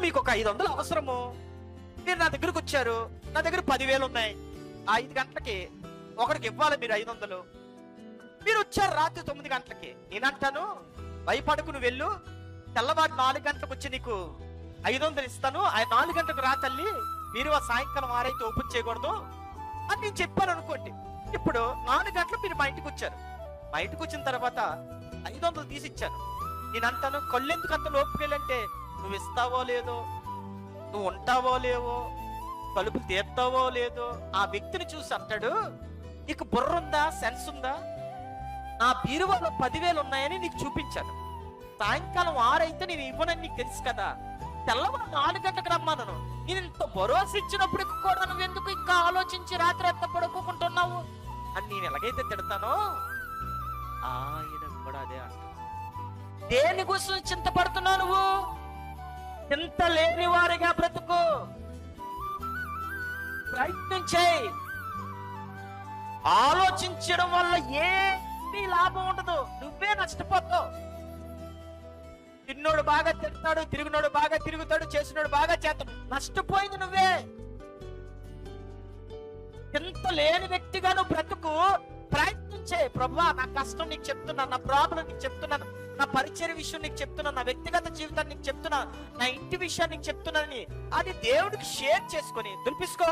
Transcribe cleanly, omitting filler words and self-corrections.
మీకు ఒక 500 అవసరము, మీరు నా దగ్గరకు వచ్చారు, నా దగ్గర 10,000 ఉన్నాయి, ఆ 5 గంటలకి ఒకరికి ఇవ్వాలి మీరు 500. మీరు వచ్చారు రాత్రి 9 గంటలకి, నేనంటాను భయపడకు, నువ్వు వెళ్ళు, తెల్లవారు 4 గంటలకు వచ్చి నీకు 500 ఇస్తాను, ఆ 4 గంటలకు రా తల్లి, మీరు ఆ సాయంకాలం 6 అయితే ఓపెన్ చేయకూడదు అని నేను చెప్పాను అనుకోండి. ఇప్పుడు 4 గంటలు మీరు మా ఇంటికి వచ్చారు, మా ఇంటికి వచ్చిన తర్వాత 500 తీసి ఇచ్చాను. నేను అంటాను కళ్ళెందుకు అంత లోపుకెళ్ళంటే, నువ్వు ఇస్తావో లేదో, నువ్వు ఉంటావో లేవో, కలుపు తీర్తావో లేదో. ఆ వ్యక్తిని చూసి అంటాడు, నీకు బుర్ర ఉందా, సెన్స్ ఉందా, నా బీరువాలో 10,000 ఉన్నాయని నీకు చూపించాను, సాయంకాలం 6 అయితే నేను ఇవ్వనని నీకు తెలుసు కదా, తెల్లవారు 4 గంటలకు రమ్మను, నేను ఇంత భరోసా ఇచ్చినప్పుడు కూడా నువ్వు ఎందుకు ఇంకా ఆలోచించి రాత్రి అంతా పడుకోకుంటున్నావు అని నేను ఎలాగైతే తిడతానో ఆయన కూడా అదే అంటాడు. దేని కోసం చింతపడుతున్నావు నువ్వు? చింత లేని వారిగా బ్రతుకు, ప్రయత్నం చేయి. ఆలోచించడం వల్ల ఏమీ లాభం ఉండదు, నువ్వే నష్టపోతావు. తిన్నోడు బాగా తింటాడు, తిరిగినోడు బాగా తిరుగుతాడు, చేసినోడు బాగా చేస్తాడు, నష్టపోయింది నువ్వే. చింత లేని వ్యక్తిగా నువ్వు బ్రతుకు, ప్రయత్నం చేయి. ప్రభువా, నా కష్టం నీకు చెప్తున్నాను, నా ప్రాబ్లం నీకు చెప్తున్నాను, నా పరిచయ విషయం నీకు చెప్తున్నాను, నా వ్యక్తిగత జీవితాన్ని నీకు చెప్తున్నాను, నా ఇంటి విషయాన్ని నీకు చెప్తున్నానని అది దేవుడికి షేర్ చేసుకొని దులిపిసుకో.